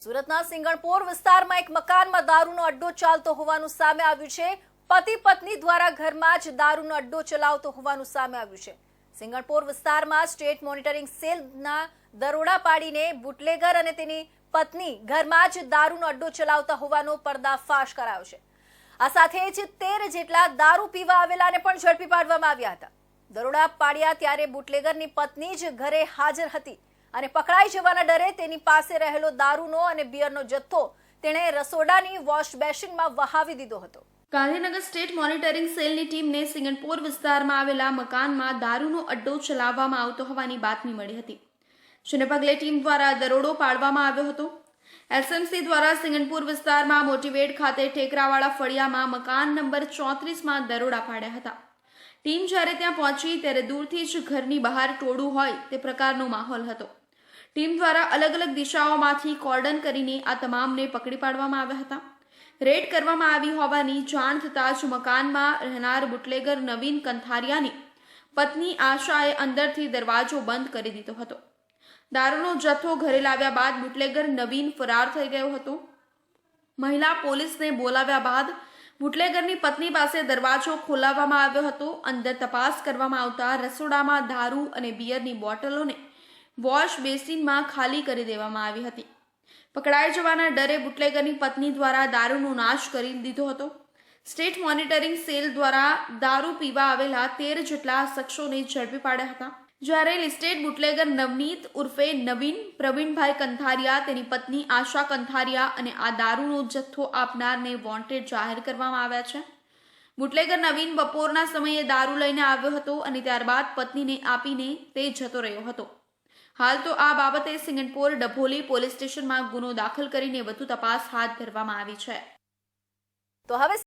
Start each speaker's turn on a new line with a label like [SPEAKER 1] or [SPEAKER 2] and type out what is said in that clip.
[SPEAKER 1] સુરતના સિંગણપોર વિસ્તારમાં એક મકાનમાં દારૂનો અડ્ડો ચાલતો હોવાનું સામે આવ્યું છે। પતિ પત્ની દ્વારા ઘરમાં જ દારૂનો અડ્ડો ચલાવતો હોવાનું સામે આવ્યું છે। સિંગણપોર વિસ્તારમાં સ્ટેટ મોનિટરિંગ સેલના દરોડા પાડીને બુટલેગર અને તેની પત્ની ઘરમાં જ દારૂનો અડ્ડો ચલાવતા હોવાનો પર્દાફાશ કરાયો છે। આ સાથે જ 13 જેટલા દારૂ પીવા આવેલાને પણ ઝડપી પાડવામાં આવ્યા હતા। દરોડા પાડ્યા ત્યારે બુટલેગરની પત્ની જ ઘરે હાજર હતી અને પકડાઈ જવાના ડરે તેની પાસે રહેલો દારૂનો અને બિયરનો જથ્થો તેણે રસોડાની વોશ બેસિનમાં વહાવી દીધો હતો।
[SPEAKER 2] ગાંધીનગર સ્ટેટ મોનિટરિંગ સેલની ટીમને સિંગણપોર વિસ્તારમાં આવેલા મકાનમાં દારૂનો અડ્ડો ચલાવવામાં આવતો હોવાની બાતમી મળી હતી, જેને પગલે ટીમ દ્વારા દરોડો પાડવામાં આવ્યો હતો। એસએમસી દ્વારા સિંગણપુર વિસ્તારમાં મોટીવેડ ખાતે ટેકરાવાળા ફળિયામાં મકાન નંબર 34માં દરોડા પાડ્યા હતા। ટીમ જ્યારે ત્યાં પહોંચી ત્યારે દૂરથી જ ઘરની બહાર ટોળું હોય તે પ્રકારનો માહોલ હતો। ટીમ દ્વારા અલગ અલગ દિશાઓમાંથી કોર્ડન કરીને આ તમામને પકડી પાડવામાં આવ્યા હતા। રેડ કરવામાં આવી હોવાની જાણ થતાં જ મકાનમાં રહેનાર બુટલેગર નવીન કંથારિયાની પત્ની આશાએ અંદરથી દરવાજો બંધ કરી દીધો હતો। દારૂનો જથ્થો ઘરે લાવ્યા બાદ બુટલેગર નવીન ફરાર થઈ ગયો હતો। મહિલા પોલીસને બોલાવ્યા બાદ બુટલેગરની પત્ની પાસે દરવાજો ખોલાવવામાં આવ્યો હતો। અંદર તપાસ કરવામાં આવતા રસોડામાં દારૂ અને બિયરની બોટલોને વોશ બેસિનમાં ખાલી કરી દેવામાં આવી હતી। પકડાઈ જવાના ડરે બુટલેગરની પત્ની દ્વારા દારૂનો નાશ કરી દીધો હતો। સ્ટેટ મોનિટરિંગ સેલ દ્વારા દારૂ પીવા આવેલા 13 જેટલા શખ્સોને ઝડપી પાડ્યા હતા, જ્યારે લિસ્ટેડ બુટલેગર નવનીત ઉર્ફે નવીન પ્રવીણભાઈ કંથારિયા, તેની પત્ની આશા કંથારિયા અને આ દારૂનો જથ્થો આપનારને વોન્ટેડ જાહેર કરવામાં આવ્યા છે। બુટલેગર નવીન બપોરના સમયે દારૂ લઈને આવ્યો હતો અને ત્યારબાદ પત્નીને આપીને તે જતો રહ્યો હતો। હાલ તો આ બાબતે સિંગણપોર ડભોલી પોલીસ સ્ટેશનમાં ગુનો દાખલ કરીને વધુ તપાસ હાથ ધરવામાં આવી છે।
[SPEAKER 1] તો હવે